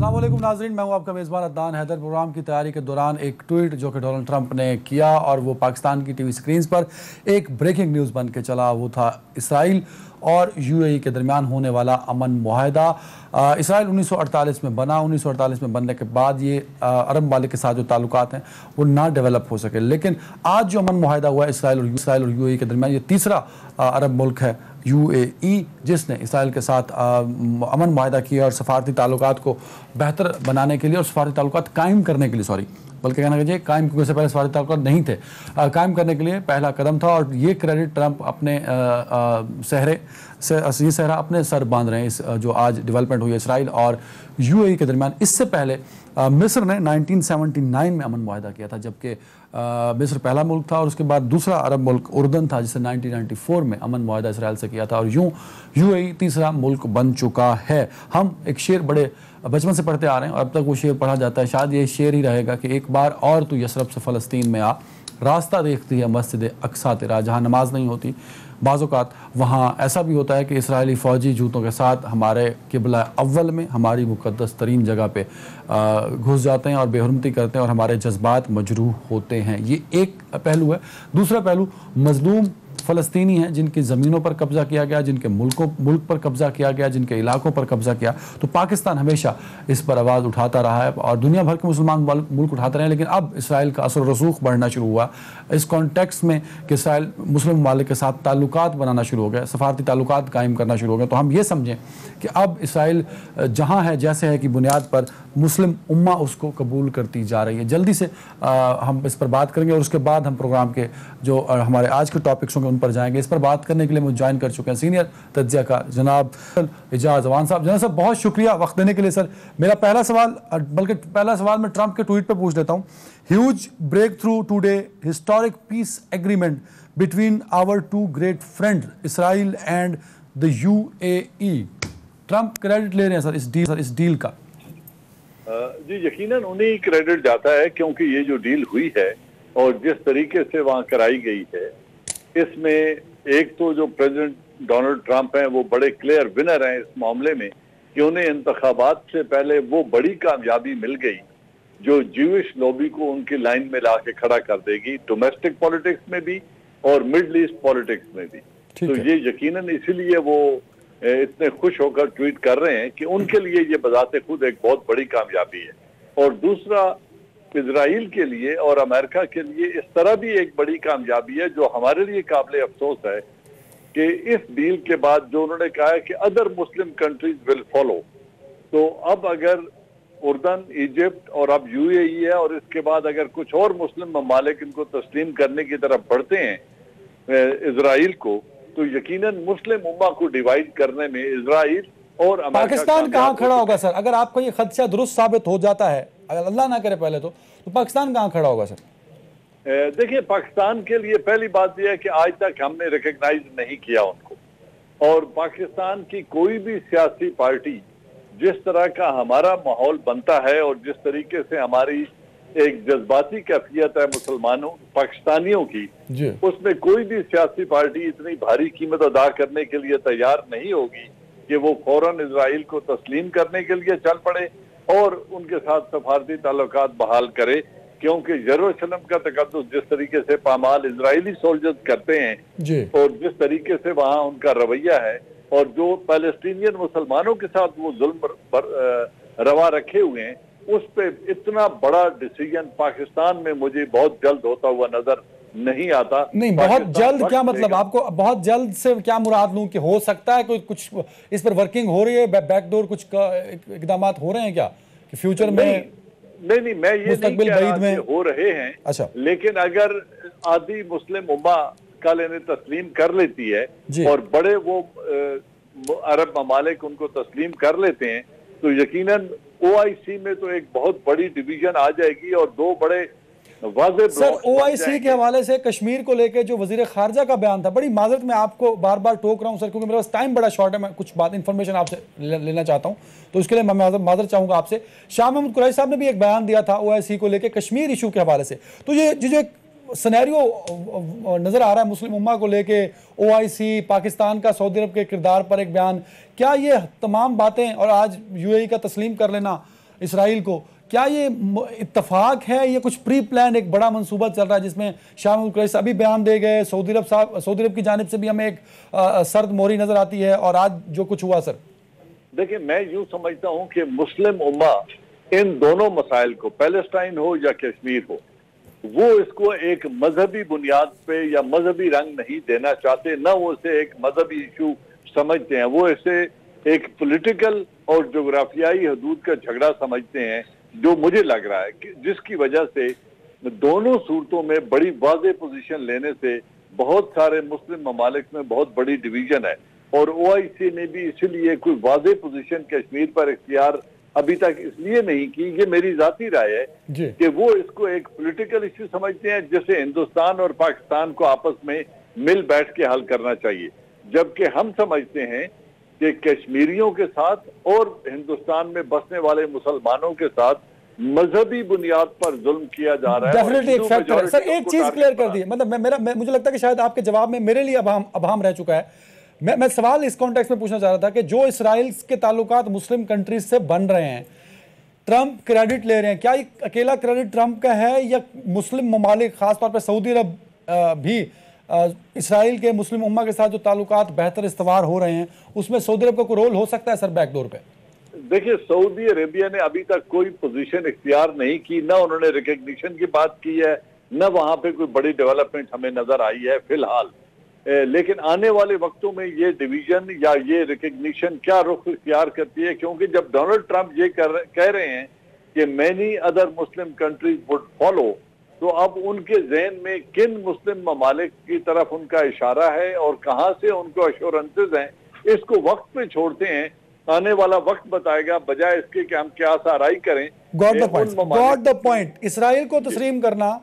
अस्सलाम वालेकुम नाज़रीन, मैं हूं आपका मेज़बान अदनान हैदर। प्रोग्राम की तैयारी के दौरान एक ट्वीट जो कि डोनाल्ड ट्रंप ने किया और वो पाकिस्तान की टीवी स्क्रीन्स पर एक ब्रेकिंग न्यूज़ बन के चला, वो था इसराइल और यूएई के दरमियान होने वाला अमन मुआहदा। इसराइल 1948 में बना। 1948 में बनने के बाद ये अरब ममालिक के साथ जो ताल्लुकात हैं वो ना डेवलप हो सके, लेकिन आज जो अमन मुआहदा हुआ है इसराइल और यूएई के दरमियान, ये तीसरा अरब मुल्क है यूएई जिसने इसराइल के साथ अमन मुआहदा किया और सफारती ताल्लुकात को बेहतर बनाने के लिए और सफारती ताल्लुकात कायम करने के लिए, बल्कि कहना चाहिए कायम, क्योंकि उससे पहले सफारती ताल्लुकात नहीं थे, कायम करने के लिए पहला कदम था। और ये क्रेडिट ट्रंप अपने ये सहरा अपने सर बांध रहे हैं इस जो आज डेवलपमेंट हुई है इसराइल और यूएई के दरमियान। इससे पहले मिस्र ने 1979 में अमन मुआहदा किया था, जबकि मिस्र पहला मुल्क था, और उसके बाद दूसरा अरब मुल्क उर्दन था जिसने 1994 में अमन मुआहदा इसराइल से किया था, और यूं यूएई तीसरा मुल्क बन चुका है। हम एक शेर बड़े बचपन से पढ़ते आ रहे हैं और अब तक वो शेर पढ़ा जाता है, शायद ये शेर ही रहेगा कि एक बार और तू यसरब से फ़लस्तीन में आ, रास्ता देखती है मस्जिद अक्सा तेरा, जहाँ नमाज नहीं होती बाज़ औक़ात वहाँ ऐसा भी होता है कि इसराइली फ़ौजी जूतों के साथ हमारे किबला अव्वल में, हमारी मुक़द्दस तरीन जगह पे घुस जाते हैं और बेहुरमती करते हैं और हमारे जज्बात मजरूह होते हैं। ये एक पहलू है। दूसरा पहलू मज़लूम फ़लस्तीनी हैं जिनकी ज़मीनों पर कब्ज़ा किया गया, जिनके मुल्क पर कब्ज़ा किया गया, जिनके इलाकों पर कब्ज़ा किया। तो पाकिस्तान हमेशा इस पर आवाज़ उठाता रहा है और दुनिया भर के मुसलमान मुल्क उठाते रहे हैं, लेकिन अब इसराइल का असर रसूख बढ़ना शुरू हुआ इस कॉन्टेक्स्ट में कि इसराइल मुस्लिम ममालिक के साथ ताल्लुकात बनाना शुरू हो गया, सफारती ताल्लुकात कायम करना शुरू हो गया। तो हम ये समझें कि अब इसराइल जहाँ है जैसे है की बुनियाद पर मुस्लिम उम्मा उसको कबूल करती जा रही है। जल्दी से हम इस पर बात करेंगे और उसके बाद हम प्रोग्राम के जो हमारे आज के टॉपिक्स होंगे उन पर जाएंगे। इस पर बात करने के लिए मुझे ज्वाइन कर चुके हैं सीनियर तज्जिया का जनाब एजाज अवान साहब। जनाब साहब बहुत शुक्रिया वक्त देने के लिए। सर मेरा पहला सवाल मैं ट्रंप के ट्वीट पर पूछ लेता हूँ। Huge breakthrough today, historic peace agreement between our two great friend Israel and the UAE. Trump credit ले रहे हैं सर इस डील का? जी यकीनन उन्हें क्रेडिट जाता है, क्योंकि ये जो डील हुई है और जिस तरीके से वहाँ कराई गई है, इसमें एक तो जो प्रेसिडेंट डोनाल्ड ट्रंप हैं वो बड़े क्लियर विनर हैं इस मामले में कि उन्हें इंतखाबात से पहले वो बड़ी कामयाबी मिल गई जो ज्यूइश लॉबी को उनकी लाइन में ला के खड़ा कर देगी, डोमेस्टिक पॉलिटिक्स में भी और मिडल ईस्ट पॉलिटिक्स में भी। तो ये यकीनन इसीलिए वो इतने खुश होकर ट्वीट कर रहे हैं कि उनके लिए ये बजाते खुद एक बहुत बड़ी कामयाबी है। और दूसरा, इजराइल के लिए और अमेरिका के लिए इस तरह भी एक बड़ी कामयाबी है जो हमारे लिए काबिल अफसोस है कि इस डील के बाद जो उन्होंने कहा है कि other Muslim countries will follow, तो अब अगर उर्दन, इजिप्ट और अब यूएई है और इसके बाद अगर कुछ और मुस्लिम ममालिक इनको तस्लीम करने की तरफ बढ़ते हैं इजराइल को, तो यकीनन मुस्लिम उम्मा को डिवाइड करने में इजराइल और पाकिस्तान कहाँ खड़ा होगा सर? अगर आपका ये खदशा दुरुस्त साबित हो जाता है, अगर अल्लाह ना करे पहले, तो पाकिस्तान कहाँ खड़ा होगा सर? देखिए, पाकिस्तान के लिए पहली बात यह है कि आज तक हमने रिकॉग्नाइज नहीं किया उनको, और पाकिस्तान की कोई भी सियासी पार्टी जिस तरह का हमारा माहौल बनता है और जिस तरीके से हमारी एक जज्बाती कैफियत है मुसलमानों पाकिस्तानियों की, उसमें कोई भी सियासी पार्टी इतनी भारी कीमत अदा करने के लिए तैयार नहीं होगी कि वो फौरन इजराइल को तस्लीम करने के लिए चल पड़े और उनके साथ सफारती ताल्लुकात बहाल करे, क्योंकि यरूशलेम का तकद्दुस जिस तरीके से पामाल इजरायली सोल्जर्स करते हैं और जिस तरीके से वहाँ उनका रवैया है और जो पैलेस्टीनियन मुसलमानों के साथ वो जुल्म रवा रखे हुए हैं, उस पे इतना बड़ा डिसीजन पाकिस्तान में मुझे बहुत जल्द होता हुआ नजर नहीं आता। नहीं, बहुत जल्द क्या मतलब? आपको बहुत जल्द से क्या मुराद लूं कि हो सकता है कोई कुछ इस पर वर्किंग हो रही है, बैकडोर कुछ इकदाम हो रहे हैं क्या कि फ्यूचर में? नहीं, मैं ये नहीं कह रहा कि हो रहे हैं। अच्छा, लेकिन अगर आधी मुस्लिम उम्मा कल इन्हें तस्लीम कर लेती है और बड़े वो अरब ममालिक उनको तस्लीम कर लेते हैं, तो यकीनन ओआईसी में तो एक बहुत बड़ी डिवीजन आ जाएगी और दो बड़े वाज़ेह सर ओआईसी के हवाले से कश्मीर को लेकर जो वजीर खारजा का बयान था, बड़ी माजरत मैं आपको बार बार टोक रहा हूं सर, क्योंकि मेरे पास टाइम बड़ा शॉर्ट है, मैं कुछ बात इंफॉर्मेशन आपसे लेना चाहता हूं, तो उसके लिए मैं माजरत चाहूंगा आपसे। शाह महमूद कुरैशी साहब ने भी एक बयान दिया था ओआईसी को लेकर कश्मीर इशू के हवाले से। तो ये जो सिनेरियो नजर आ रहा है मुस्लिम उम्मा को लेके, ओआईसी, पाकिस्तान का सऊदी अरब के किरदार पर एक बयान, क्या ये तमाम बातें और आज यूएई का तस्लीम कर लेना इसराइल को, क्या ये इत्तफाक है, ये कुछ प्री प्लान एक बड़ा मंसूबा चल रहा है जिसमें शामिल कुरैशी अभी बयान दे गए, सऊदी अरब की जानिब से भी हमें एक सर्द मोहरी नजर आती है, और आज जो कुछ हुआ सर? देखिए, मैं यूं समझता हूं कि मुस्लिम उम्मा इन दोनों मसाइल को, पैलेस्टाइन हो या कश्मीर हो, वो इसको एक मजहबी बुनियाद पे या मजहबी रंग नहीं देना चाहते, ना वो इसे एक मजहबी इशू समझते हैं, वो इसे एक पॉलिटिकल और जोग्राफियाई हदूद का झगड़ा समझते हैं, जो मुझे लग रहा है कि जिसकी वजह से दोनों सूरतों में बड़ी वाज़ेह पोजीशन लेने से बहुत सारे मुस्लिम ममालिक में बहुत बड़ी डिवीजन है, और ओआईसी ने भी इसीलिए कोई वाज़ेह पोजीशन कश्मीर पर इख्तियार अभी तक इसलिए नहीं की, ये मेरी जाती राय है कि वो इसको एक पॉलिटिकल इश्यू समझते हैं जिसे हिंदुस्तान और पाकिस्तान को आपस में मिल बैठ के हल करना चाहिए, जबकि हम समझते हैं कि कश्मीरियों के साथ और हिंदुस्तान में बसने वाले मुसलमानों के साथ मजहबी बुनियाद पर जुल्म किया जा रहा है। डेफिनेटली एक फैक्टर है सर। एक चीज क्लियर कर दी, मतलब मुझे लगता है कि शायद आपके जवाब में मेरे लिए अभाम रह चुका है। मैं सवाल इस कॉन्टेक्स्ट में पूछना चाह रहा था कि जो इसराइल के ताल्लुकात मुस्लिम कंट्रीज से बन रहे हैं, ट्रंप क्रेडिट ले रहे हैं, क्या ये अकेला क्रेडिट ट्रंप का है या मुस्लिम ममालिक खासतौर पर सऊदी अरब भी इसराइल के मुस्लिम उम्मा के साथ जो ताल्लुकात बेहतर इस्तवार हो रहे हैं उसमें सऊदी अरब का कोई रोल हो सकता है सर बैकडोर पे? देखिए, सऊदी अरेबिया ने अभी तक कोई पोजीशन इख्तियार नहीं की, ना उन्होंने रिकग्निशन की बात की है, न वहां पे कोई बड़ी डेवलपमेंट हमें नजर आई है फिलहाल। लेकिन आने वाले वक्तों में ये डिवीजन या ये रिकग्निशन क्या रुख इख्तियार करती है, क्योंकि जब डोनाल्ड ट्रंप ये कह रहे हैं कि many other Muslim countries would follow, तो अब उनके ज़हन में किन मुस्लिम ममालिक की तरफ उनका इशारा है और कहां से उनको अश्योरेंसेस हैं, इसको वक्त पे छोड़ते हैं। आने वाला वक्त बताएगा, बजाय इसके कि हम क्या साराई करें। Got the point. इसराइल को तस्लीम करना,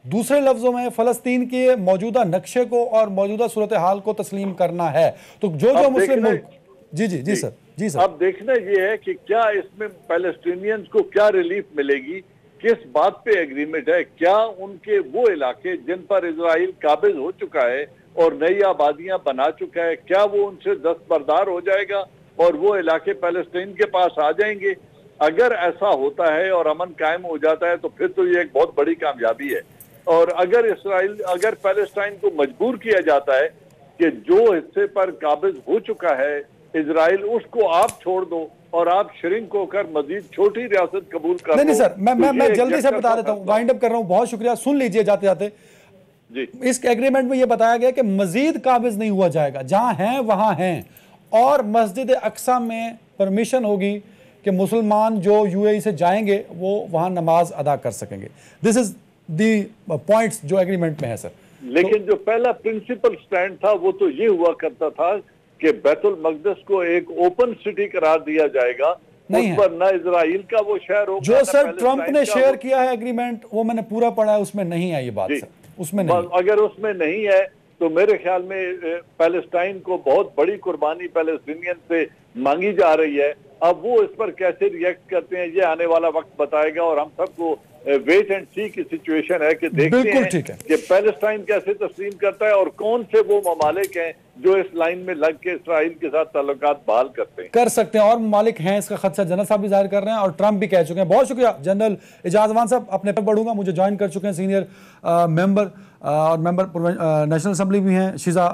दूसरे लफ्जों में फलस्तीन के मौजूदा नक्शे को और मौजूदा सूरत हाल को तस्लीम करना है। तो जो मुस्लिम मुल्क जी सर अब देखना ये है कि क्या इसमें पैलेस्टीनियंस को क्या रिलीफ मिलेगी, किस बात पे एग्रीमेंट है, क्या उनके वो इलाके जिन पर इजराइल काबिज हो चुका है और नई आबादियां बना चुका है, क्या वो उनसे दस्तबरदार हो जाएगा और वो इलाके पैलेस्टीन के पास आ जाएंगे? अगर ऐसा होता है और अमन कायम हो जाता है तो फिर तो ये एक बहुत बड़ी कामयाबी है। और अगर पैलेस्टाइन को मजबूर किया जाता है कि जो हिस्से पर काबिज हो चुका है इजराइल, उसको आप छोड़ दो और आप श्रिंक होकर मजीद छोटी रियासत कबूल कर नहीं सर, मैं जल्दी से बता देता हूँ, वाइंड अप कर रहा हूँ। बहुत शुक्रिया, सुन लीजिए जाते जाते जी। इस एग्रीमेंट में यह बताया गया कि मजीद काबिज नहीं हुआ जाएगा, जहां हैं वहां हैं, और मस्जिद अक्सा में परमिशन होगी कि मुसलमान जो यूएई से जाएंगे वो वहां नमाज अदा कर सकेंगे। दिस इज दी पॉइंट्स जो एग्रीमेंट में है सर। लेकिन जो पहला प्रिंसिपल स्टैंड था वो तो ये हुआ करता था कि बैतुल मकदस को एक ओपन सिटी करार दिया जाएगा, नहीं उस पर ना इजराइल का वो शहर होगा, जो सर ट्रंप ने शेयर किया है एग्रीमेंट, वो मैंने पूरा पढ़ा है, उसमें नहीं है ये बात सर, उसमें नहीं। अगर उसमें नहीं है तो मेरे ख्याल में पैलेस्टाइन को बहुत बड़ी कुर्बानी पैलेस्टीनियन से मांगी जा रही है। अब वो इस पर कैसे रिएक्ट करते हैं ये आने वाला वक्त बताएगा, और हम सबको वेट एंड सी की सिचुएशन है कि देखते हैं कि पैलेस्टाइन कैसे तस्लीम करता है और कौन से वो ममालिक हैं जो इस लाइन में लग के इसराइल के साथ ताल्लुकात बहाल कर सकते हैं। और ममालिक हैं, इसका खदशा जनरल साहब भी जाहिर कर रहे हैं और ट्रंप भी कह चुके हैं। बहुत शुक्रिया जनरल एजाज अमान साहब, अपने पर बढ़ूंगा, मुझे ज्वाइन कर चुके हैं सीनियर मेंबर और मेंबर नेशनल असम्बली भी हैं शीज़ा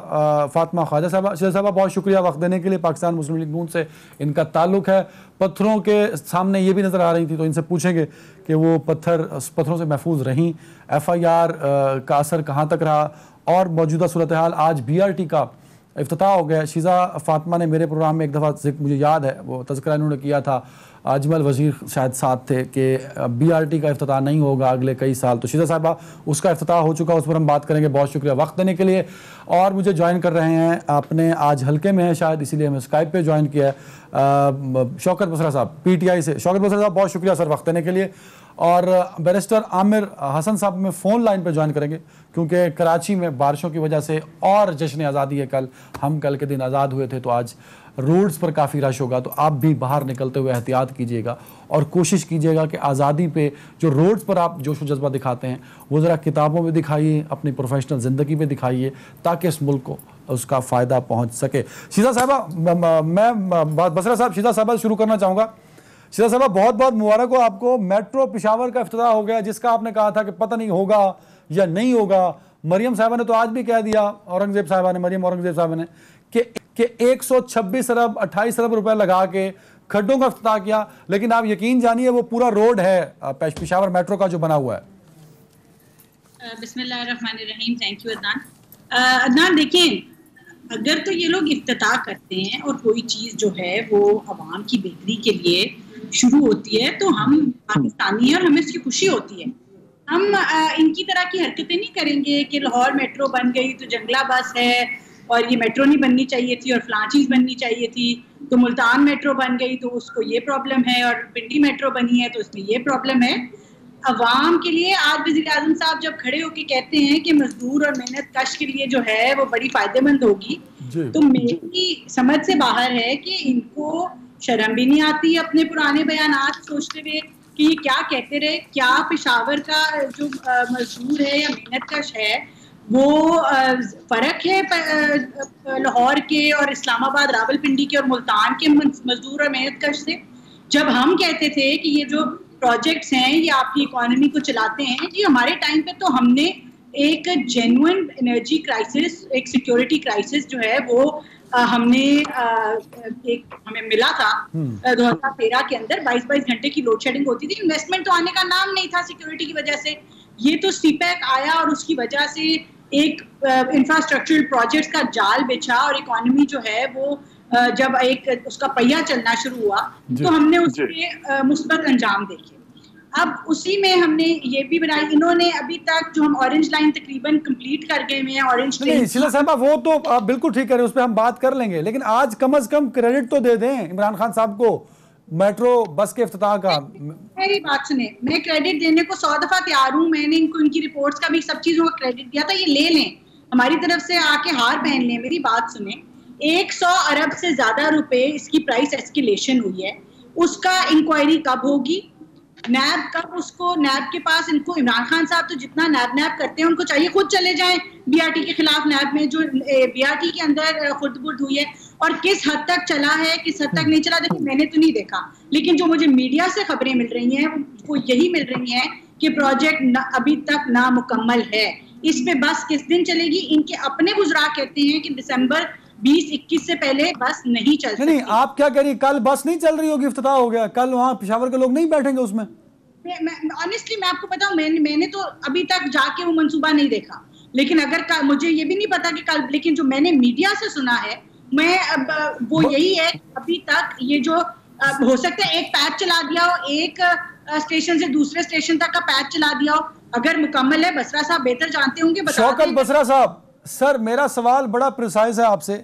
फातिमा ख्वाजा साहबा। शीज़ा साहबा बहुत शुक्रिया वक्त देने के लिए। पाकिस्तान मुस्लिम लीग नून से इनका ताल्लुक है, पत्थरों के सामने ये भी नज़र आ रही थी, तो इनसे पूछेंगे कि वो पत्थरों से महफूज रहीं, FIR का असर कहाँ तक रहा और मौजूदा सूरत हाल। आज BRT का इफ्तिताह हो गया। शीज़ा फातिमा ने मेरे प्रोग्राम में एक दफ़ा मुझे याद है वो तज़किरा इन्होंने किया था, अजमल वज़ीर शायद साथ थे, कि BRT का इफ्तिताह नहीं होगा अगले कई साल। तो शीज़ा साहिबा उसका इफ्तिताह हो चुका, उस पर हम बात करेंगे। बहुत शुक्रिया वक्त देने के लिए। और मुझे ज्वाइन कर रहे हैं, आपने आज हल्के में है शायद इसीलिए हमें स्काइप पे ज्वाइन किया है, शौकत बसरा साहब PTI से। शौकत बसरा साहब बहुत शुक्रिया सर वक्त देने के लिए। और बैरिस्टर आमिर हसन साहब में फ़ोन लाइन पर ज्वाइन करेंगे क्योंकि कराची में बारिशों की वजह से और जश्न आज़ादी है कल, हम कल के दिन आज़ाद हुए थे, तो आज रोड्स पर काफ़ी रश होगा, तो आप भी बाहर निकलते हुए एहतियात कीजिएगा और कोशिश कीजिएगा कि आज़ादी पे जो रोड्स पर आप जोश व जज्बा दिखाते हैं वो ज़रा किताबों में दिखाइए, अपनी प्रोफेशनल ज़िंदगी में दिखाइए, ताकि इस मुल्क को उसका फ़ायदा पहुँच सके। शीज़ा साहिबा, मैं बसरा साहब शीज़ा साहिबा शुरू करना चाहूँगा। शिला साहब बहुत बहुत मुबारक हो आपको। मेट्रो पेशावर का इफ्तिताह हो गया, जिसका आपने कहा था कि पता नहीं होगा या नहीं होगा। मरियम साहिबा ने तो आज भी कह दिया, औरंगजेब साहिबा ने, मरियम औरंगजेब साहिबा ने, कि 126 अरब 28 अरब रुपए लगा के खड्डों का इफ्तिताह किया। लेकिन आप यकीन जानिए वो पूरा रोड है पेशावर मेट्रो का जो बना हुआ है। बिस्मिल्लाहिर्रहमानिर्रहीम। Thank you Adnan. अदनान देखिए, अगर तो ये लोग इफ्तिताह करते हैं और कोई चीज़ जो है वो अवाम की बेहतरी के लिए शुरू होती है तो हम पाकिस्तानी हैं और हमें उसकी खुशी होती है। हम इनकी तरह की हरकतें नहीं करेंगे कि लाहौर मेट्रो बन गई तो जंगला बस है और ये मेट्रो नहीं बननी चाहिए थी और फलां चीज़ बननी चाहिए थी, तो मुल्तान मेट्रो बन गई तो उसको ये प्रॉब्लम है, और पिंडी मेट्रो बनी है तो उसमें ये प्रॉब्लम है। अवाम के लिए आज वज़ीर आज़म साहब जब खड़े होकर कहते हैं कि मजदूर और मेहनत कश के लिए जो है वो बड़ी फायदेमंद होगी, तो मेरी समझ से बाहर है कि इनको शर्म भी नहीं आती अपने पुराने बयानात सोचते हुए कि ये क्या कहते रहे। क्या पेशावर का जो मजदूर है या मेहनत कश है वो फर्क है लाहौर के और इस्लामाबाद रावलपिंडी के और मुल्तान के मजदूर और मेहनत कश से? जब हम कहते थे कि ये जो प्रोजेक्ट्स हैं ये आपकी इकोनॉमी को चलाते हैं, जी हमारे टाइम पे तो हमने एक जेन्युइन एनर्जी क्राइसिस, एक सिक्योरिटी क्राइसिस जो है वो हमें मिला था 2013 के अंदर। 22 घंटे की लोड शेडिंग होती थी, इन्वेस्टमेंट तो आने का नाम नहीं था सिक्योरिटी की वजह से। ये तो सीपैक आया और उसकी वजह से एक इंफ्रास्ट्रक्चरल प्रोजेक्ट्स का जाल बिछा और इकोनॉमी जो है वो जब एक उसका पहिया चलना शुरू हुआ तो हमने उसके मुस्बत अंजाम देखे। अब उसी में हमने ये भी बनाई, इन्होंने अभी तक जो हम ऑरेंज लाइन तकरीबन कंप्लीट कर गए हैं, ऑरेंज नहीं शिला साहब वो तो आप बिल्कुल ठीक करें, उस पर हम बात कर लेंगे, लेकिन आज कम से कम क्रेडिट तो दे दें इमरान खान साहब को मेट्रो बस के इफ्तिताह का। मेरी बात सुने, मैं क्रेडिट देने को 100 दफा तैयार हूँ। मैंने इनको इनकी रिपोर्ट्स का भी सब चीजों का क्रेडिट दिया था, ये ले लें, हमारी तरफ से आके हार पहन लें। मेरी बात सुने, 100 अरब से ज्यादा रुपए इसकी प्राइस एस्केलेशन हुई है, उसका इंक्वायरी कब होगी? नैब कब उसको, नैब के पास इनको इमरान खान साहब तो जितना नैब करते हैं उनको चाहिए खुद चले जाएं बीआरटी के खिलाफ नैब में, जो बीआरटी के अंदर खुर्द-बुर्द हुई है और किस हद तक चला है किस हद तक नहीं चला, देखिए मैंने तो नहीं देखा, लेकिन जो मुझे मीडिया से खबरें मिल रही हैं वो यही मिल रही हैं कि प्रोजेक्ट अभी तक नामुकम्मल है। इस पे बस किस दिन चलेगी? इनके अपने गुजरा कहते हैं कि दिसंबर 2021 से पहले बस नहीं चल सकती। नहीं, आप क्या कह रही, कल बस नहीं चल रही होगी, इफ्तिताह हो गया, कल वहां पेशावर के लोग नहीं बैठेंगे उसमें? ऑनेस्टली मैं आपको बताऊं, मैंने तो अभी तक जाके वो मंसूबा नहीं देखा, लेकिन अगर मुझे ये भी नहीं पता कि कल, लेकिन जो मैंने मीडिया से सुना है वो यही है, अभी तक ये जो हो सकता है एक पैच चला दिया हो, एक स्टेशन से दूसरे स्टेशन तक का पैच चला दिया हो, अगर मुकम्मल है बसरा साहब बेहतर जानते होंगे, शौकत बसरा साहब। सर मेरा सवाल बड़ा प्रिसाइज है आपसे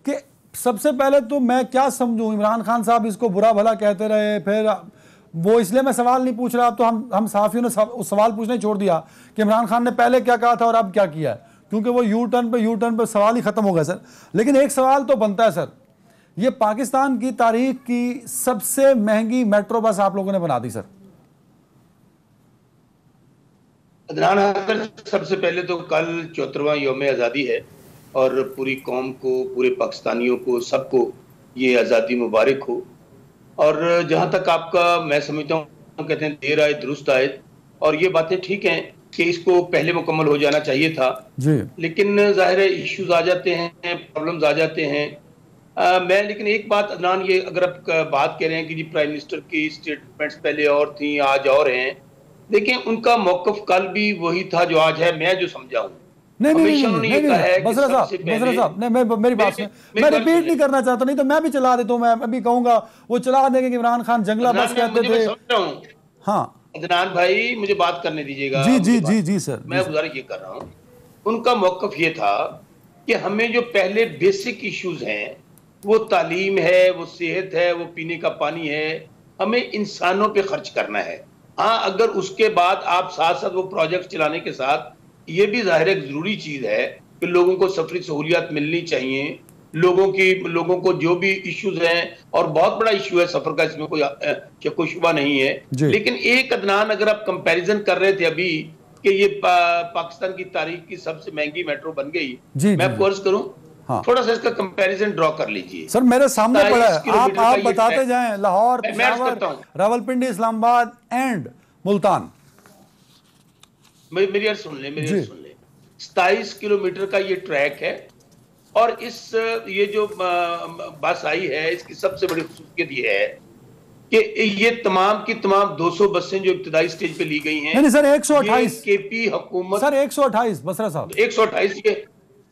कि सबसे पहले तो मैं क्या समझूं, इमरान खान साहब इसको बुरा भला कहते रहे, फिर वो, इसलिए मैं सवाल नहीं पूछ रहा, अब तो हम सहाफियों ने सवाल पूछना ही छोड़ दिया कि इमरान खान ने पहले क्या कहा था और अब क्या किया है, क्योंकि वो यू टर्न पे सवाल ही खत्म हो गया सर। लेकिन एक सवाल तो बनता है सर, ये पाकिस्तान की तारीख की सबसे महंगी मेट्रो बस आप लोगों ने बना दी सर। अदनान हैदर, सबसे पहले तो कल 74वां यौम आज़ादी है और पूरी कौम को, पूरे पाकिस्तानियों को, सबको ये आज़ादी मुबारक हो। और जहाँ तक आपका, मैं समझता हूँ कहते हैं देर आए दुरुस्त आए, और ये बातें ठीक हैं कि इसको पहले मुकम्मल हो जाना चाहिए था जी। लेकिन जाहिर है इश्यूज आ जाते हैं, प्रॉब्लम्स आ जाते हैं। मैं लेकिन एक बात अदनान, ये अगर आप बात कह रहे हैं कि जी प्राइम मिनिस्टर की स्टेटमेंट्स पहले और थी आज और हैं, देखिए उनका मौकफ कल भी वही था जो आज है। मैं जो समझा हूँ नहीं, बसरा साहब, मेरी बात से मैं रिपीट नहीं करना चाहता, नहीं तो मैं भी चला देता हूँ, मैं अभी कहूँगा वो चला देंगे कि इमरान खान जंगला बस कहते थे। हाँ अदनान भाई, मुझे बात करने दीजिएगा। जी सर, मैं गुजारिश ये कर रहा हूँ, उनका मौकफ ये था कि हमें जो पहले बेसिक इश्यूज हैं, वो तालीम है, वो सेहत है, वो पीने का पानी है, हमें इंसानों पे खर्च करना है। हाँ, अगर उसके बाद आप साथ साथ वो प्रोजेक्ट चलाने के साथ ये भी जाहिर एक जरूरी चीज है कि लोगों को सफरी सहूलियात मिलनी चाहिए, लोगों को जो भी इश्यूज हैं, और बहुत बड़ा इश्यू है सफर का, इसमें कोई शुबा नहीं है। लेकिन एक अदनान, अगर आप कंपैरिजन कर रहे थे अभी कि ये पाकिस्तान की तारीख की सबसे महंगी मेट्रो बन गई, मैं फर्ज करूं हाँ। थोड़ा सा इसका कंपैरिजन ड्रॉ कर लीजिए। सर मेरे सामने पड़ा है, आप बताते जाएं। लाहौर, मैं पेशावर, रावलपिंडी, इस्लामाबाद एंड मुल्तान। मेरी यार सुन ले, 27 किलोमीटर का ये ट्रैक है, और ये जो बस आई है इसकी सबसे बड़ी खूबियत ये है कि ये तमाम की तमाम 200 बसें जो इब्तिदाई स्टेज पे ली गई हैं। नहीं सर 128 केपी हुकूमत सर 128 बसरा साहब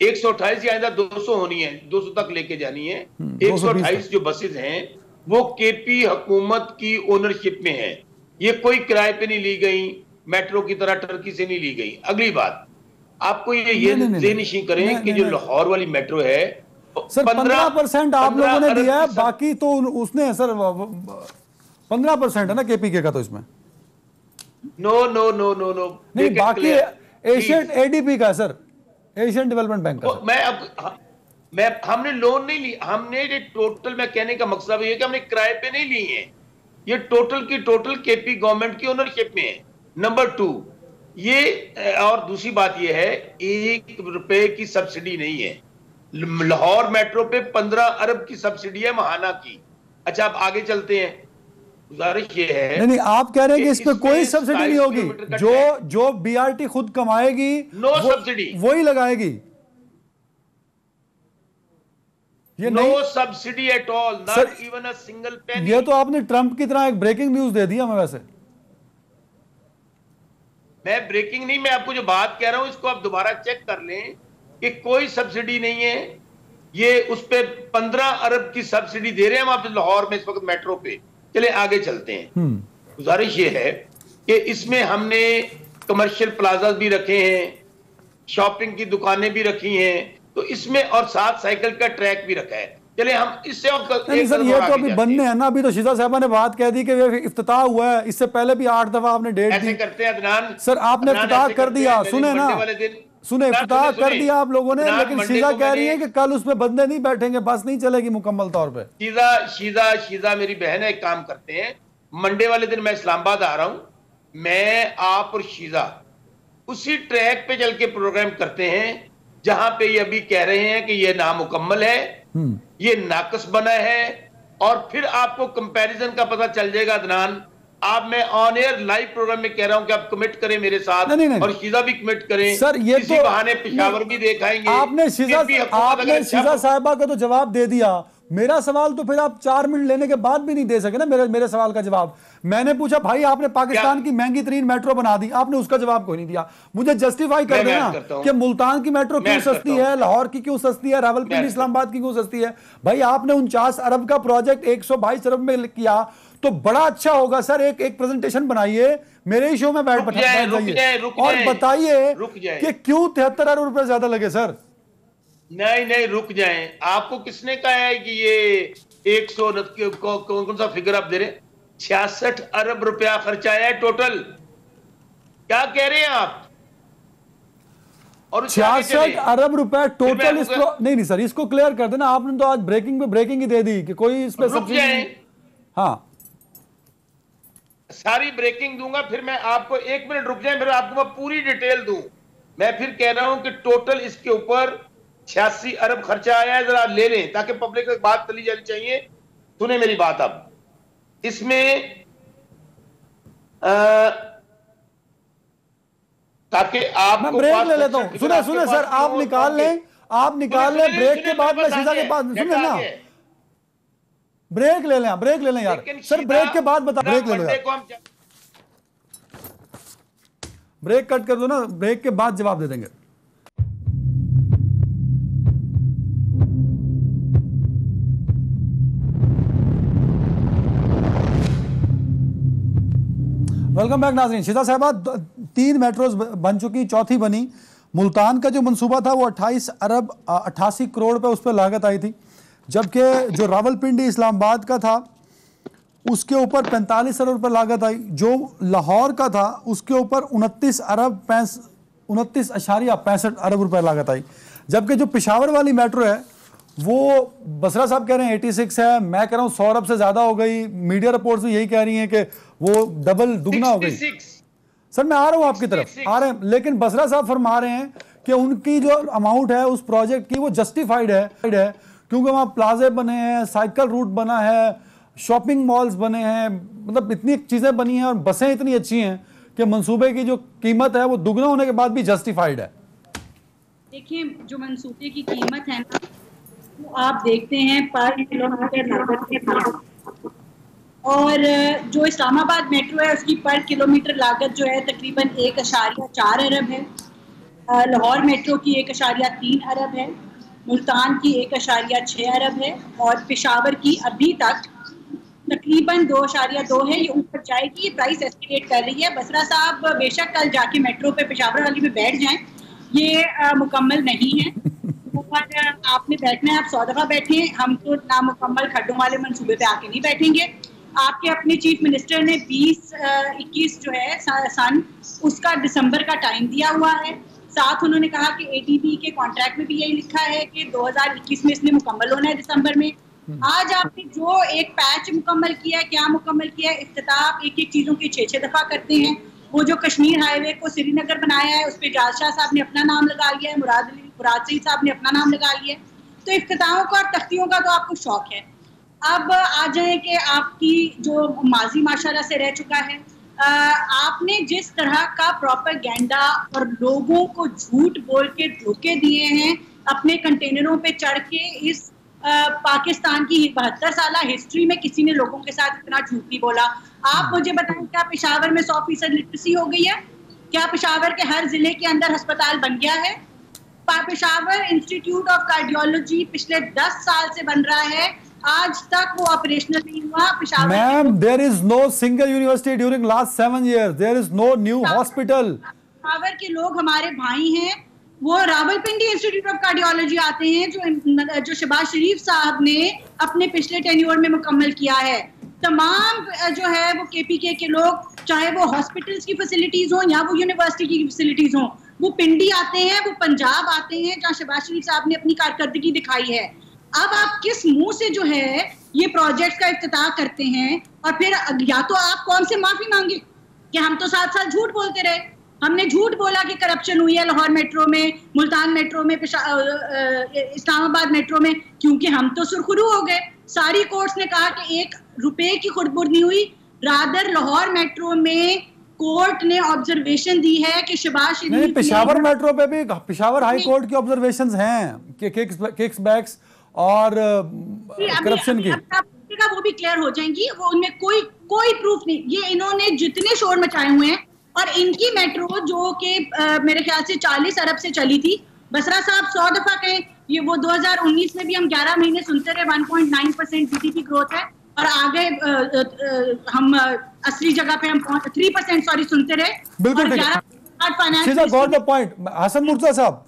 128 आइंदा 200 होनी है, 200 तक लेके जानी है। 128 जो बसेस हैं वो केपी हुकूमत की ओनरशिप में है, ये कोई किराए पे नहीं ली गई, मेट्रो की तरह टर्की से नहीं ली गई। अगली बात आपको ये ज़हननशी करें कि जो लाहौर वाली मेट्रो है सर 15% आप लोगों ने दिया है, बाकी तो उसने सर 15% है ना केपीके का, तो इसमें नो नहीं, बाकी एशियन एडीपी का सर, एशियन डेवलपमेंट बैंक का। हमने लोन नहीं ली, हमने ये टोटल, मैं कहने का मकसद ये है कि हमने किराए पे नहीं ली है, ये टोटल की टोटल केपी गवर्नमेंट की ओनरशिप में है। नंबर 2 ये, और दूसरी बात ये है 1 रुपए की सब्सिडी नहीं है। लाहौर मेट्रो पे 15 अरब की सब्सिडी है महाना की। अच्छा आप आगे चलते हैं, गुजारिश ये है नहीं आप कह रहे हैं कि इस पे कोई सब्सिडी नहीं होगी, जो बीआरटी खुद कमाएगी नो सब्सिडी वही लगाएगी, ये no subsidy at all, not even a single penny. ये तो आपने ट्रंप की तरह एक ब्रेकिंग न्यूज दे दिया हमें। वैसे मैं ब्रेकिंग नहीं, मैं आपको जो बात कह रहा हूं इसको आप दोबारा चेक कर लें कि कोई सब्सिडी नहीं है। ये उस पे 15 अरब की सब्सिडी दे रहे हैं हम आप लाहौर में इस वक्त मेट्रो पे। चले आगे चलते हैं। गुजारिश ये है कि इसमें हमने कमर्शियल प्लाजाज भी रखे हैं, शॉपिंग की दुकानें भी रखी हैं, तो इसमें और साथ साइकिल का ट्रैक भी रखा है। चले हम इससे नहीं सर ये तो अभी बनने हैं ना, अभी तो शीजा साहबा ने बात कह दी कि इफ्तिताह हुआ है, इससे पहले भी 8 दफा आपने डेट दी। ऐसे करते हैं अदनान सर, आपने इफ्तिताह कर दिया, सुने ना, सुने इफ्तिताह कर दिया आप लोगों ने, लेकिन शीजा कह रही है कि कल उसमें बंदे नहीं बैठेंगे, बस नहीं चलेगी मुकम्मल तौर पे। शीजा मेरी बहन है, एक काम करते हैं, मंडे वाले दिन मैं इस्लामाबाद आ रहा हूं, मैं आप और शीजा उसी ट्रैक पे चल के प्रोग्राम करते हैं जहां पे ये अभी कह रहे हैं कि ये नामुकम्मल है, ये नाकस बना है, और फिर आपको कंपैरिजन का पता चल जाएगा। अदनान आप, मैं ऑन एयर लाइव प्रोग्राम में कह रहा हूं कि आप कमिट करें मेरे साथ, नहीं। और शीजा भी कमिट करें सर, ये इसी तो बहाने पेशावर भी देखाएंगे। आपने शीजा साहिबा का तो जवाब दे दिया, मेरा सवाल तो फिर आप 4 मिनट लेने के बाद भी नहीं दे सके ना मेरे सवाल का जवाब। मैंने पूछा भाई आपने पाकिस्तान की महंगी तरीन मेट्रो बना दी, आपने उसका जवाब कोई नहीं दिया। मुझे जस्टिफाई कर देना कि मुल्तान की मेट्रो क्यों सस्ती है, लाहौर की क्यों सस्ती है, रावलपिंडी इस्लामाबाद की क्यों सस्ती है। भाई आपने 49 अरब का प्रोजेक्ट 122 अरब में किया तो बड़ा अच्छा होगा सर। एक प्रेजेंटेशन बनाइए, मेरे ही शो में बैठ जाइए और बताइए कि क्यों 73 अरब रुपए ज्यादा लगे सर। नहीं रुक जाएं, आपको किसने कहा है कि ये 100 कौन सा फिगर आप दे रहे हैं? 66 अरब रुपया खर्चा आया है टोटल। क्या कह रहे हैं आप? और 66 अरब रुपए टोटल। इसको नहीं सर, इसको क्लियर कर देना। आपने तो आज ब्रेकिंग पे ब्रेकिंग ही दे दी कि कोई इस पे सब्सिडी। हाँ सारी ब्रेकिंग दूंगा, फिर मैं आपको 1 मिनट रुक जाए, फिर आपको मैं पूरी डिटेल दूं। मैं फिर कह रहा हूं कि टोटल इसके ऊपर 86 अरब खर्चा आया है, जरा ले लें ताकि पब्लिक को बात चली जानी चाहिए। सुने मेरी बात, अब इसमें ताकि आप मैं ब्रेक ले लेता हूं। सुने सर, आप निकाल लें ब्रेक के बाद मैं शीजा के बाद सुने ना, ब्रेक ले लें यार सर, ब्रेक के बाद बता, ब्रेक ले लो यार, ब्रेक कट कर दो ना, ब्रेक के बाद जवाब दे देंगे। वेलकम बैक नाज़रीन। शीजा साहबा 3 मेट्रोज बन चुकी, चौथी बनी। मुल्तान का जो मंसूबा था वो 28 अरब 88 करोड़ पे उस पर लागत आई थी, जबकि जो रावलपिंडी इस्लामाबाद का था उसके ऊपर 45 अरब रुपये लागत आई। जो लाहौर का था उसके ऊपर 29.65 अरब रुपये लागत आई। जबकि जो पेशावर वाली मेट्रो है वो बसरा साहब कह रहे हैं 86 है, मैं कह रहा हूँ 100 अरब से ज़्यादा हो गई। मीडिया रिपोर्ट्स भी यही कह रही हैं कि वो दुगना हो गई। सर मैं आ रहा हूँ आपकी तरफ, आ रहे हैं, लेकिन बसरा साहब फरमा रहे हैं कि उनकी जो अमाउंट है उस प्रोजेक्ट की वो जस्टिफाइड है क्योंकि वहाँ प्लाजे बने हैं, साइकिल रूट बना है, शॉपिंग मॉल्स बने हैं, मतलब इतनी चीज़ें बनी हैं और बसें इतनी अच्छी हैं कि मंसूबे की जो कीमत है वो दुगना होने के बाद भी जस्टिफाइड है। देखिए, जो मंसूबे की कीमत है ना, वो आप देखते हैं पर किलोमीटर लागत के, और जो इस्लामाबाद मेट्रो है उसकी पर किलोमीटर लागत जो है तकरीबन 1.4 अरब है। लाहौर मेट्रो की 1.3 अरब है, मुल्तान की 1.6 अरब है, और पेशावर की अभी तक तकरीबन 2.2 है। ये ऊपर जाएगी, ये प्राइस एस्केलेट कर रही है। बसरा साहब बेशक कल जाके मेट्रो पे पेशावर वाली में बैठ जाएं, ये मुकम्मल नहीं है। और आपने बैठना है, आप 100 दफा बैठे, हम तो नामुकम्मल खड्डों वाले मंसूबे पे आके नहीं बैठेंगे। आपके अपने चीफ मिनिस्टर ने 20-21 जो है सन, उसका दिसंबर का टाइम दिया हुआ है। साथ उन्होंने कहा कि एडीबी के कॉन्ट्रैक्ट में भी यही लिखा है कि 2021 में इसने मुकम्मल होना है दिसंबर में। आज आपने जो एक पैच मुकम्मल किया है, क्या मुकम्मल किया है? इफ्तिताह एक एक चीजों की 6-6 दफा करते हैं। वो जो कश्मीर हाईवे को श्रीनगर बनाया है उस पर जाज शाह साहब ने अपना नाम लगा लिया है, मुराद सईद साहब ने अपना नाम लगा लिया है। तो इफ्तिताहों का और तख्तियों का तो आपको शौक है। अब आ जाए कि आपकी जो माजी माशाल्लाह से रह चुका है, आपने जिस तरह का प्रोपेगेंडा और लोगों को झूठ बोल के धोखे दिए हैं अपने कंटेनरों पे चढ़ के, इस पाकिस्तान की 72 साल हिस्ट्री में किसी ने लोगों के साथ इतना झूठ नहीं बोला। आप मुझे बताएं, क्या पेशावर में 100% लिटरेसी हो गई है? क्या पेशावर के हर जिले के अंदर अस्पताल बन गया है? पेशावर इंस्टीट्यूट ऑफ कार्डियोलॉजी पिछले 10 साल से बन रहा है, आज तक वो ऑपरेशनल नहीं हुआ। Peshawar ma'am, there is no single university during last 7 years, there is no new hospital. Peshawar के लोग हमारे भाई हैं, वो रावलपिंडी इंस्टीट्यूट ऑफ कार्डियोलॉजी आते हैं जो शहबाज शरीफ साहब ने अपने पिछले टेन्योर में मुकम्मल किया है। तमाम जो है वो केपीके के लोग, चाहे वो हॉस्पिटल्स की फैसिलिटीज हो या वो यूनिवर्सिटी की फैसिलिटीज हो, वो पिंडी आते हैं, वो पंजाब आते हैं जहाँ शहबाज शरीफ साहब ने अपनी कारकर्दगी दिखाई है। अब आप किस मुंह से जो है ये प्रोजेक्ट का इफ्तिताह करते हैं, और फिर या तो आप कौन से माफी मांगे कि हम तो 7 साल झूठ बोलते रहे, हमने झूठ बोला कि करप्शन हुई है लाहौर मेट्रो में, मुल्तान मेट्रो में, इस्लामाबाद मेट्रो में, क्योंकि हम तो सुरखरू हो गए। सारी कोर्ट्स ने कहा कि 1 रुपए की खुर्दबुर्द नहीं हुई। रादर लाहौर मेट्रो में कोर्ट ने ऑब्जर्वेशन दी है कि शहबाज शरीफ, पेशावर मेट्रो पे भी पेशावर हाई कोर्ट की ऑब्जर्वेशंस हैं कि किक्स बैक्स और करप्शन की, वो भी क्लियर हो जाएंगी। वो उनमें कोई प्रूफ नहीं। ये इन्होंने जितने शोर मचाए हुए हैं, और इनकी मेट्रो जो कि मेरे ख्याल से 40 अरब से चली थी, बसरा साहब 100 दफा कहे, ये वो 2019 में भी हम 11 महीने सुनते रहे 1.9% जीडीपी ग्रोथ है, और आगे हम असली जगह पे हम 3% सॉरी सुनते रहे। बिल्कुल ठीक है, हसन मुर्तजा साहब,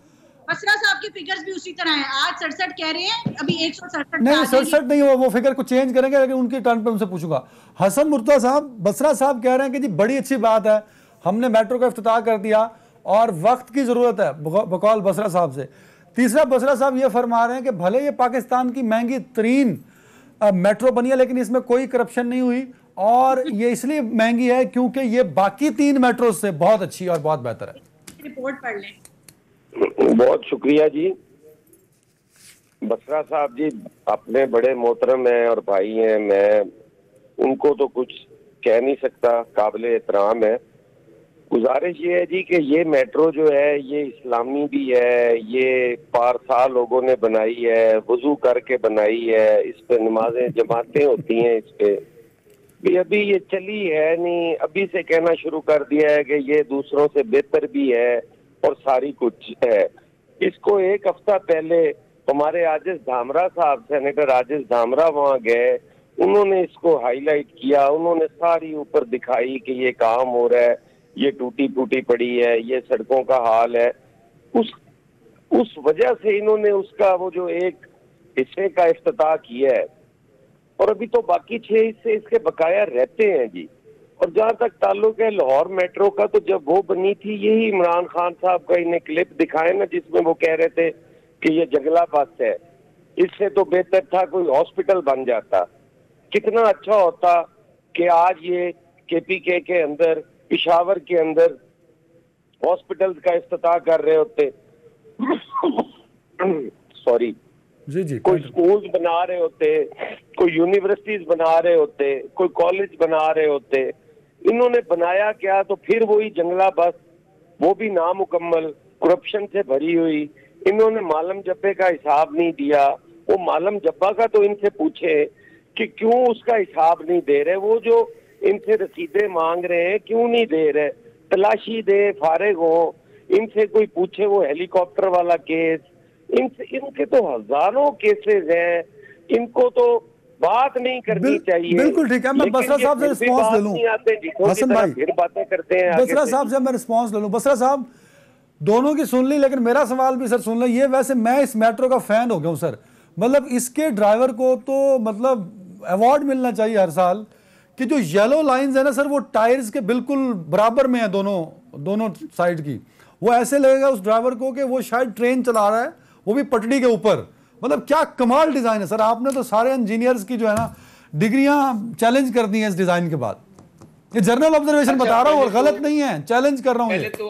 बसरा साहब के फिगर्स भी उसी तरह हैं। आज 67 कह रहे हैं, अभी 167 नहीं, 67 नहीं, वो फिगर को चेंज करेंगे, लेकिन उनकी टर्न पे उनसे पूछूंगा। हसन मुर्तजा साहब, बसरा साहब कह रहे हैं कि जी बड़ी अच्छी बात है, हमने मेट्रो का इफ्तिताह कर दिया और वक्त की जरूरत है, बकौल बसरा साहब से। तीसरा, बसरा साहब ये फरमा रहे हैं कि भले ये पाकिस्तान की महंगी तरीन मेट्रो बनी है, लेकिन इसमें कोई करप्शन नहीं हुई, और ये इसलिए महंगी है क्योंकि ये बाकी 3 मेट्रो से बहुत अच्छी और बहुत बेहतर है। रिपोर्ट पढ़ लें। बहुत शुक्रिया जी। बसरा साहब जी अपने बड़े मोहतरम हैं और भाई हैं, मैं उनको तो कुछ कह नहीं सकता, काबिल एहतराम है। गुजारिश ये है जी कि ये मेट्रो जो है ये इस्लामी भी है, ये पारसा लोगों ने बनाई है, वजू करके बनाई है, इस पे नमाजें जमातें होती हैं, इस पे भी अभी ये चली है नहीं, अभी से कहना शुरू कर दिया है कि ये दूसरों से बेहतर भी है और सारी कुछ है। इसको 1 हफ्ता पहले हमारे आजिज धामरा साहब, सेनेटर आजिज धामरा वहाँ गए, उन्होंने इसको हाईलाइट किया, उन्होंने सारी ऊपर दिखाई कि ये काम हो रहा है, ये टूटी फूटी पड़ी है, ये सड़कों का हाल है। उस वजह से इन्होंने उसका वो जो एक हिस्से का इफ्तिताह किया है, और अभी तो बाकी 6 हिस्से इसके बकाया रहते हैं जी। और जहां तक ताल्लुक है लाहौर मेट्रो का, तो जब वो बनी थी, यही इमरान खान साहब का इन्हें क्लिप दिखाए ना, जिसमें वो कह रहे थे कि ये जंगला बस है, इससे तो बेहतर था कोई हॉस्पिटल बन जाता। कितना अच्छा होता कि आज ये केपीके के अंदर, पेशावर के अंदर हॉस्पिटल्स का इफ्तिताह कर रहे होते। सॉरी, जी जी, कोई स्कूल्स बना रहे होते, कोई यूनिवर्सिटीज बना रहे होते, कोई कॉलेज बना रहे होते, इन्होंने बनाया क्या? तो फिर वही जंगला बस, वो भी नामुकम्मल, करप्शन से भरी हुई। इन्होंने मालम जब्बे का हिसाब नहीं दिया। वो मालम जब्बा का तो इनसे पूछे कि क्यों उसका हिसाब नहीं दे रहे। वो जो इनसे रसीदें मांग रहे हैं क्यों नहीं दे रहे? तलाशी दे, फारिग हो, इनसे कोई पूछे। वो हेलीकॉप्टर वाला केस, इनके तो हजारों केसेस हैं, इनको तो बात नहीं करनी चाहिए। बिल्कुल ठीक है, मैं बसरा साहब से रिस्पॉन्स ले लूं। हसन भाई, फिर बातें करते हैं। बसरा साहब से मैं रिस्पॉन्स ले लूं। बसरा साहब, दोनों की सुन ली, लेकिन मेरा सवाल भी सर सुन लो। ये वैसे मैं इस मेट्रो का फैन हो गया हूं सर। मतलब इसके ड्राइवर को तो मतलब अवार्ड मिलना चाहिए हर साल कि जो येलो लाइंस है ना सर, वो टायर्स के बिल्कुल बराबर में है, दोनों साइड की। वो ऐसे लगेगा उस ड्राइवर को कि वो शायद ट्रेन चला रहा है, वो भी पटड़ी के ऊपर। मतलब क्या कमाल डिजाइन है सर। आपने तो सारे इंजीनियर्स की जो है ना डिग्रियां चैलेंज कर दी हैं इस डिजाइन के बाद। ये जर्नल ऑब्जर्वेशन बता रहा हूं और गलत नहीं है, चैलेंज कर रहा हूं। पहले तो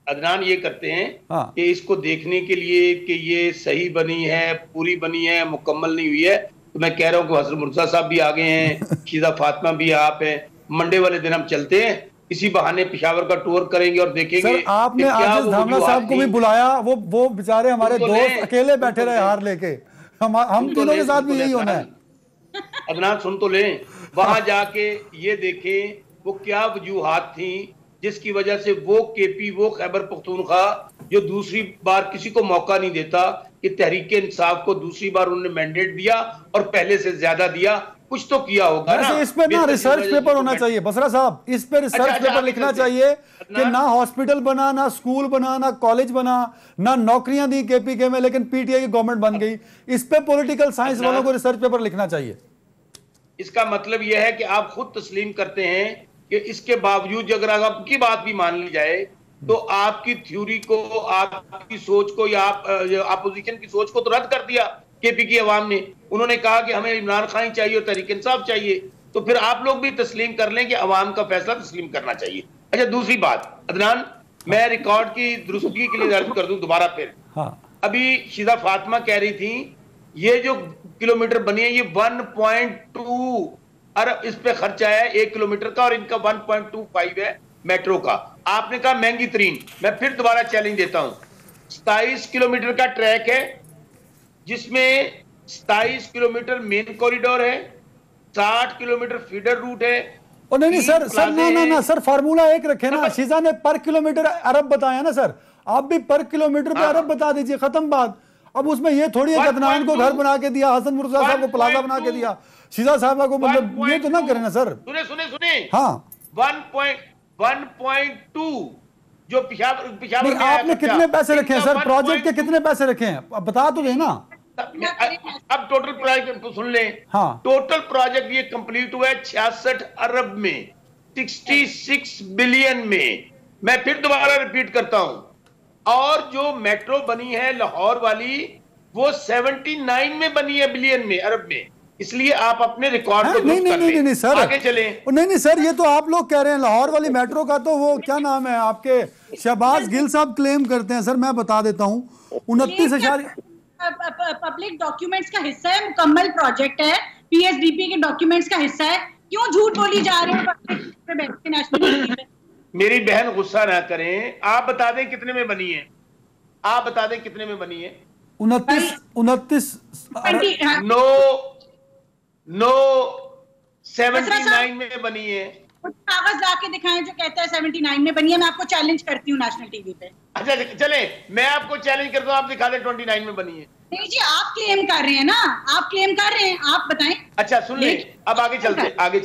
अदनान ये करते हैं हाँ। कि इसको देखने के लिए कि ये सही बनी है, पूरी बनी है, मुकम्मल नहीं हुई है, तो मैं कह रहा हूँ कि हजरत मुर्तजा साहब भी आ गए हैं, शीजा फातिमा भी आप हैं। मंडे वाले दिन हम चलते हैं, इसी बहाने पेशावर का टूर करेंगे और देखेंगे। सर आपने आजिज धामला साहब को भी बुलाया, वो बेचारे हमारे दोस्त अकेले बैठे रहे हार लेके। हम तीनों के साथ भी यही होना है। अदनान सुन तो लें, वहां जाके ये देखें वो क्या वजूहात थी जिसकी वजह से वो केपी, वो खैबर पख्तूनख्वा जो दूसरी बार किसी को मौका नहीं देता कि तहरीक इंसाफ को दूसरी बार उन्होंने मैंडेट दिया और पहले से ज्यादा दिया, कुछ तो किया होगा ना। इस पे ना रिसर्च पेपर होना चाहिए बसरा साहब, इस पे रिसर्च पेपर लिखना चाहिए कि ना हॉस्पिटल बना, ना स्कूल बना, ना कॉलेज बना, ना नौकरियां दी केपीके में, लेकिन पीटीआई की गवर्नमेंट बन गई। इस पे पॉलिटिकल साइंस वालों को रिसर्च पेपर लिखना चाहिए। इसका मतलब यह है कि आप खुद तस्लीम करते हैं कि इसके बावजूद अगर आपकी बात भी मान ली जाए तो आपकी थ्योरी को, आपकी सोच को या अपोजिशन की सोच को तो रद्द कर दिया केपी की अवाम ने। उन्होंने कहा कि हमें इमरान खान चाहिए और तहरीक इंसाफ चाहिए। तो फिर आप लोग भी तस्लीम कर लें कि अवाम का फैसला तस्लीम करना चाहिए। अच्छा, दूसरी बात अदनान, मैं रिकॉर्ड की दुरुस्तगी के लिए अर्ज कर दूं दोबारा फिर। हाँ। अभी शीजा फातिमा कह रही थी ये जो किलोमीटर बनी है ये 1.2 अरब इस पे खर्च आया है 1 किलोमीटर का, और इनका 1.25 है मेट्रो का। आपने कहा महंगी तरीन। मैं फिर दोबारा चैलेंज देता हूं, 27 किलोमीटर का ट्रैक है जिसमें 27 किलोमीटर मेन कॉरिडोर है, 60 किलोमीटर फीडर रूट है। और नहीं सर, ना सर, फार्मूला एक रखे ना। शीजा ने पर किलोमीटर अरब बताया ना सर, आप भी पर किलोमीटर पे अरब बता दीजिए, खत्म बात। अब उसमें ये थोड़ी है अदनान को घर बना के दिया, हसन मुर्तजा साहब को प्लाजा बना के दिया, शीजा साहब को, मतलब ये तो ना करें ना सर। सुने हाँ, 1.2 जो पेशावर आपने कितने पैसे रखे हैं सर, प्रोजेक्ट के कितने पैसे रखे हैं, अब बता तो देना। अब टोटल प्रोजेक्ट सुन लें। हाँ। टोटल प्रोजेक्ट ये कंप्लीट हुआ है 66 अरब में, 66 बिलियन में। मैं फिर दोबारा रिपीट करता हूं। और जो मेट्रो बनी है लाहौर वाली वो 79 में बनी है, बिलियन में, अरब में। इसलिए आप अपने रिकॉर्ड को नहीं सर, आगे चलें। नहीं सर, ये तो आप लोग कह रहे हैं। लाहौर वाली मेट्रो का तो वो क्या नाम है आपके, शहबाज गिल साहब क्लेम करते हैं सर। मैं बता देता हूँ 29 पब्लिक डॉक्यूमेंट्स का हिस्सा है, मुकम्मल प्रोजेक्ट है, पीएसडीपी के डॉक्यूमेंट्स का हिस्सा है। क्यों झूठ बोली जा रहे हैं? मेरी बहन गुस्सा ना करें, आप बता दें कितने में बनी है, आप बता दें कितने में बनी है। 29 नो 79 में बनी है। कागज लाके दिखाएं जो कहता है 79 में बनी है। मैं आपको चैलेंज करती हूँ नेशनल टीवी पे। अच्छा चले, मैं आपको चैलेंज करता हूँ, आप दिखा दें 29 में बनी है। नहीं जी, आप क्लेम कर रहे हैं ना, आप क्लेम कर रहे हैं, आप बताएं। अच्छा सुन ले, अब आगे चलते हैं। आगे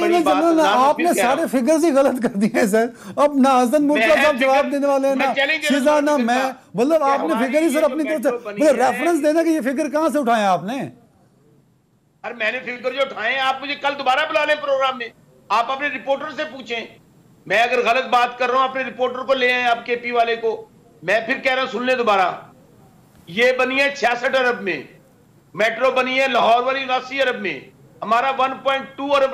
नहीं चलना, आपने सारे फिगर्स ही गलत कर दिए सर। अब ना हसन मुर्तजा साहब जवाब देने वाले हैं, ना शीजा, ना मैं। मतलब आपने फिगर ही सर अपनी तरफ से रेफरेंस देना कि ये फिगर कहां से उठाया आपने। अरे मैंने फिगर जो उठाए, आप मुझे कल दोबारा बुला लें प्रोग्राम में, आप अपने रिपोर्टर से पूछें। मैं अगर गलत बात कर रहा हूं अपने रिपोर्टर को ले आए, आप केपी वाले को। मैं फिर कह रहा हूं, सुन ले दोबारा। ये बनी है 66 अरब में, मेट्रो बनी है लाहौर वाली 79 अरब में। हमारा 1.2 अरब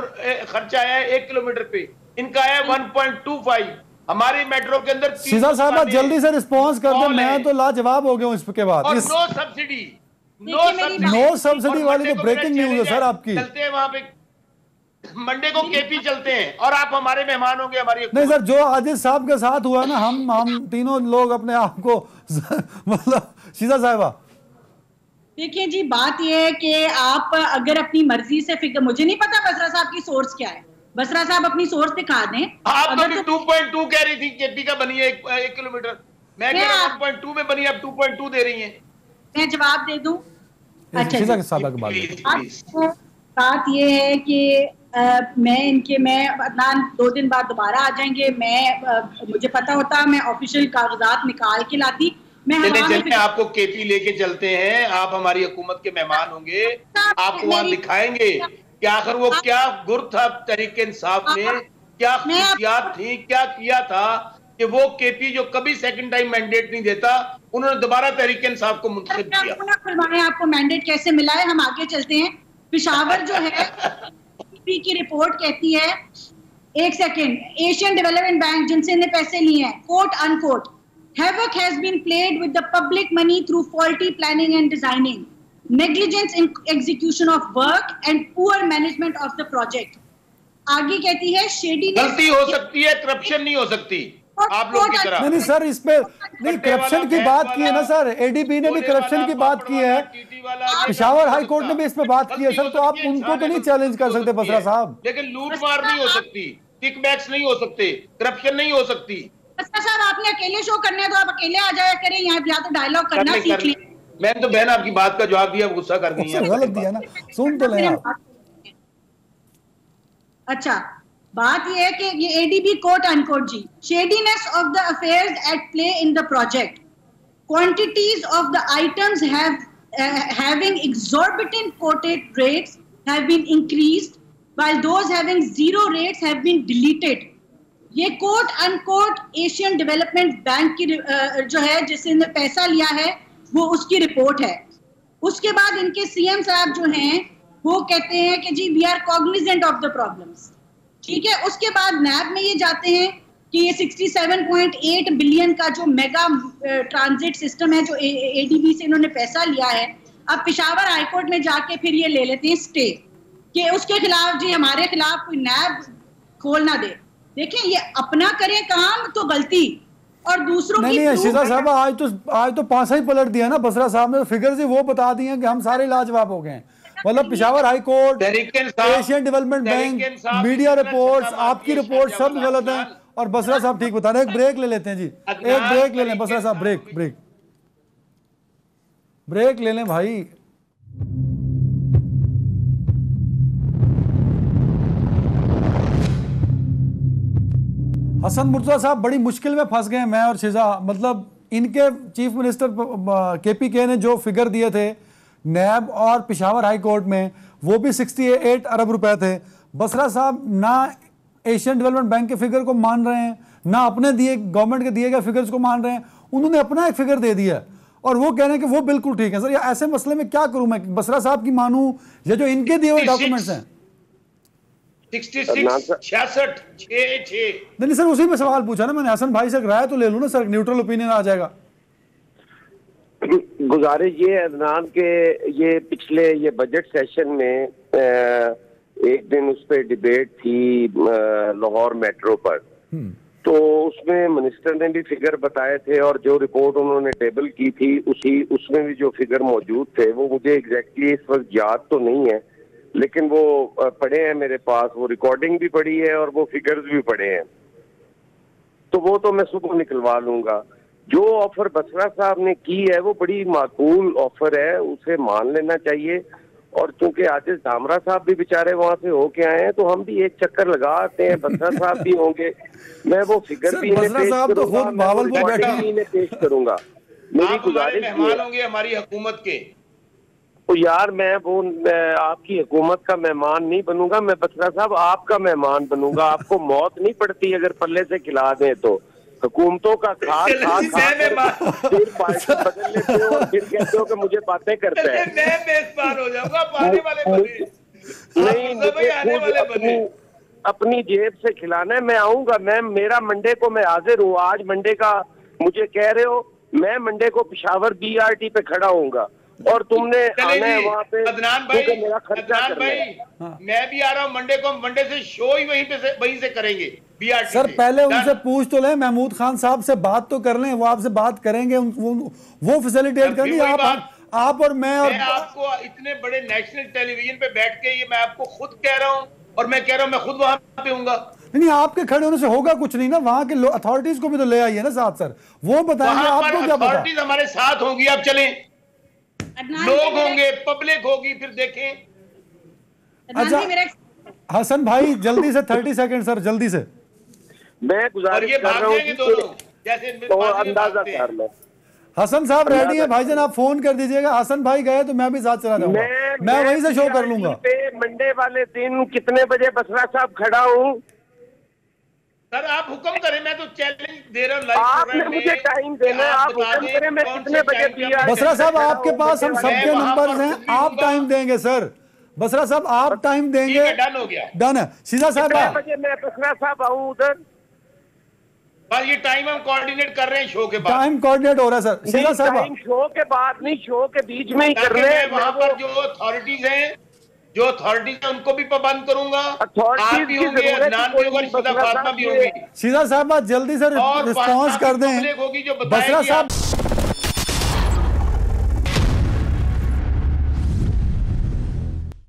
खर्चा आया है 1 किलोमीटर पे, इनका आया 1.25। हमारी मेट्रो के अंदर सीधा साहब आप जल्दी से रिस्पॉन्स कर दो, मैं तो लाजवाब हो गया हूँ इसके बाद। और नो सब्सिडी, नो सब्सिडी वाली तो ब्रेकिंग न्यूज है सर आपकी। चलते हैं वहां पे, मंडे को केपी चलते हैं और आप हमारे मेहमान होंगे हमारी। नहीं सर, जो आजिज साहब के साथ हुआ ना, हम तीनों लोग अपने आप को मतलब शीजा साहिबा, देखिए जी, बात यह है कि आप अगर अपनी मर्जी से फिगर, मुझे नहीं पता बसरा साहब की सोर्स क्या है, बसरा साहब अपनी सोर्स दिखा दें। आप तो 2.2 कह रही थी केपी का बनी है 1 किलोमीटर, मैं कह रहा हूं 1.2 में बनी, आप 2.2 दे रही हैं। मैं जवाब दे दूं? अच्छा, बात ये है कि मैं अदनान 2 दिन बाद दोबारा आ जाएंगे, मुझे पता होता मैं ऑफिशियल कागजात निकाल के लाती। चलिए आपको केपी लेके चलते हैं, आप हमारी हुकूमत के मेहमान होंगे, आपको वहां दिखाएंगे कि आखिर वो क्या गुर था तहरीक इंसाफ में, क्या खुशियात थी, क्या किया था कि वो केपी जो कभी सेकंड टाइम मैंडेट नहीं देता, उन्होंने दोबारा तहरीक इंसाफ को मुंतखब किया। आपको मैंडेट कैसे मिला है, हम आगे चलते हैं। पेशावर जो है की रिपोर्ट कहती है, एक सेकेंड, एशियन डेवलपमेंट बैंक जिनसे इन्हें पैसे लिए हैं, quote unquote, havoc has been played with the public money through faulty planning and designing, negligence in execution of work and poor management of the project। आगे कहती है शेडी, गलती हो सकती है, करप्शन नहीं हो सकती आप लोग की तरह। नहीं सर, इस पे नहीं, करप्शन की बात की है ना सर, एडीबी ने भी करप्शन की बात की है, पेशावर हाई कोर्ट ने भी इस पे बात की है सर, तो आप उनको तो नहीं चैलेंज कर सकते बसरा साहब। लेकिन लूट मार नहीं हो सकती, किकबैक्स नहीं हो सकते, करप्शन नहीं हो सकती। बसरा साहब आपने अकेले शो करना है तो आप अकेले आ जाया करें, यहाँ या तो डायलॉग करना सीख लें। मैंने तो बहन आपकी बात का जवाब दिया, गुस्सा कर गई है। गलत दिया ना, सुन तो लें आप। अच्छा, बात ये है कि ये एडीबी कोट अनकोट जी, shadiness of the affairs at play in the project, quantities of the items having exorbitant quoted rates have been increased while those having zero rates have been deleted। ये quote unquote Asian development bank की जो है जिससे इन्हें पैसा लिया है वो उसकी रिपोर्ट है। उसके बाद इनके सीएम साहब जो हैं वो कहते हैं कि जी we are cognizant of the problems, ठीक है। उसके बाद नैब में ये जाते हैं कि ये 67.8 बिलियन का जो मेगा ट्रांजिट सिस्टम है जो एडीबी से इन्होंने पैसा लिया है, अब पेशावर हाईकोर्ट में जाके फिर ये ले लेते हैं स्टे कि उसके खिलाफ जी हमारे खिलाफ कोई नैब खोल ना दे। देखिए ये अपना करें काम तो गलती और दूसरों की नहीं शीजा साहब, आज तो पासा ही पलट दिया ना बसरा साहब ने, फिगर से वो बता दिए कि हम सारे लाजवाब हो गए। मतलब Peshawar high court, Asian development bank, media reports, आपकी रिपोर्ट सब गलत है और बसरा साहब ठीक बता रहे हैं। एक ब्रेक ले लेते हैं जी, एक ब्रेक ले लें बसरा साहब, ब्रेक ले लें भाई। हसन मुर्तजा साहब बड़ी मुश्किल में फंस गए मैं और शीजा, मतलब इनके चीफ मिनिस्टर केपीके ने जो फिगर दिए थे नैब और पेशावर हाई कोर्ट में वो भी 68 अरब रुपए थे। बसरा साहब ना एशियन डेवलपमेंट बैंक के फिगर को मान रहे हैं, ना अपने दिए गवर्नमेंट के दिए गए फिगर्स को मान रहे हैं, उन्होंने अपना एक फिगर दे दिया और वो कह रहे हैं कि वो बिल्कुल ठीक है। सर ऐसे मसले में क्या करूं मैं, बसरा साहब की मानूं या जो इनके दिए हुए डॉक्यूमेंट्स हैं? 66 नहीं सर, उसी में सवाल पूछा ना मैंने, हसन भाई से राय तो ले लूं ना सर, न्यूट्रल ओपिनियन आ जाएगा। गुजारिश ये है अदनान के ये पिछले ये बजट सेशन में एक दिन उस पर डिबेट थी लाहौर मेट्रो पर, तो उसमें मिनिस्टर ने भी फिगर बताए थे और जो रिपोर्ट उन्होंने टेबल की थी उसमें भी जो फिगर मौजूद थे वो मुझे एग्जैक्टली इस वक्त याद तो नहीं है, लेकिन वो पढ़े हैं मेरे पास, वो रिकॉर्डिंग भी पड़ी है और वो फिगर्स भी पड़े हैं, तो वो तो मैं सुबह निकलवा लूंगा। जो ऑफर बसरा साहब ने की है वो बड़ी माकूल ऑफर है, उसे मान लेना चाहिए। और चूंकि आजिज धामरा साहब भी बेचारे वहां से होके आए हैं तो हम भी एक चक्कर लगा आते हैं, बसरा साहब भी होंगे, मैं वो फिगर भी इन्हें पेश करूंगा। मेरी गुजारिश मेहमान होंगे हमारी हुकूमत के, तो यार मैं वो आपकी हुकूमत का मेहमान नहीं बनूंगा, मैं बसरा साहब आपका मेहमान बनूंगा। आपको मौत नहीं पड़ती अगर पल्ले से खिला दें तो, हुकूमतों का खा फिर पार्टी बदल लेते हो और फिर कहते हो कि मुझे बातें करते हैं। मैं मेजबान हो जाऊंगा, आने वाले बने नहीं, अपनी जेब से खिलाना है। मैं आऊंगा, मैं मेरा मंडे को मैं हाजिर हूँ। आज मंडे का मुझे कह रहे हो, मैं मंडे को पेशावर BRT पे खड़ा होऊंगा और तुमने आना है वहाँ पे। अदनान भाई, मेरा खर्चा अदनान भाई, मैं भी आ रहा हूँ मंडे को। मंडे से शो ही वहीं से करेंगे BRT सर से। पहले उनसे पूछ तो लें, महमूद खान साहब से बात तो कर लें, वो आपसे बात करेंगे, वो फैसिलिटेट करेंगे। आप और मैं आपको इतने बड़े नेशनल टेलीविजन पे बैठ के ये मैं आपको खुद कह रहा हूँ, और मैं कह रहा हूँ मैं खुद वहां पे हूँगा। नहीं, आपके खड़े होने से होगा कुछ नहीं ना, वहां के अथॉरिटीज को भी तो ले आइए ना साथ सर, वो बताएंगे आपको क्या पता। अथॉरिटीज हमारे साथ होंगी, आप चलें, लोग होंगे, पब्लिक होगी, फिर देखें। अच्छा हसन भाई जल्दी से 30 सेकंड सर, जल्दी से। मैं गुजारिश कर रहा हूँ दोनों जैसे तो अंदाजा कर लो। हसन साहब रेडी है भाईजान, आप फोन कर दीजिएगा। हसन भाई गए तो मैं भी साथ चला जाऊंगा, मैं वहीं से शो कर लूंगा। मंडे वाले दिन कितने बजे बसरा साहब खड़ा हूँ? सर आप हुक्म करें, मैं तो चैलेंज दे रहा हूँ। आपने मुझे टाइम देना है, आप हुक्म करें मैं कितने बजे। बसरा साहब आपके पास हम सबके नंबर्स हैं, आप टाइम देंगे सर। बसरा साहब आप टाइम देंगे, डन हो गया, डन है। सीधा साहब बजे मैं बसरा साहब आऊँ उधर? बस ये टाइम हम कोऑर्डिनेट कर रहे हैं शो के बाद। टाइम कोऑर्डिनेट हो रहा है सर। सीधा साहब शो के बाद नहीं, शो के बीच में ही कर रहे हैं। वहां पर जो अथॉरिटीज हैं, उनको भी पाबंद करूंगा। आप भी होंगे, अदनान भी होगा, सीधा फातिमा भी होगी। सीधा साहब जल्दी से रिस्पॉन्स कर दें। होगी जो बसरा साहब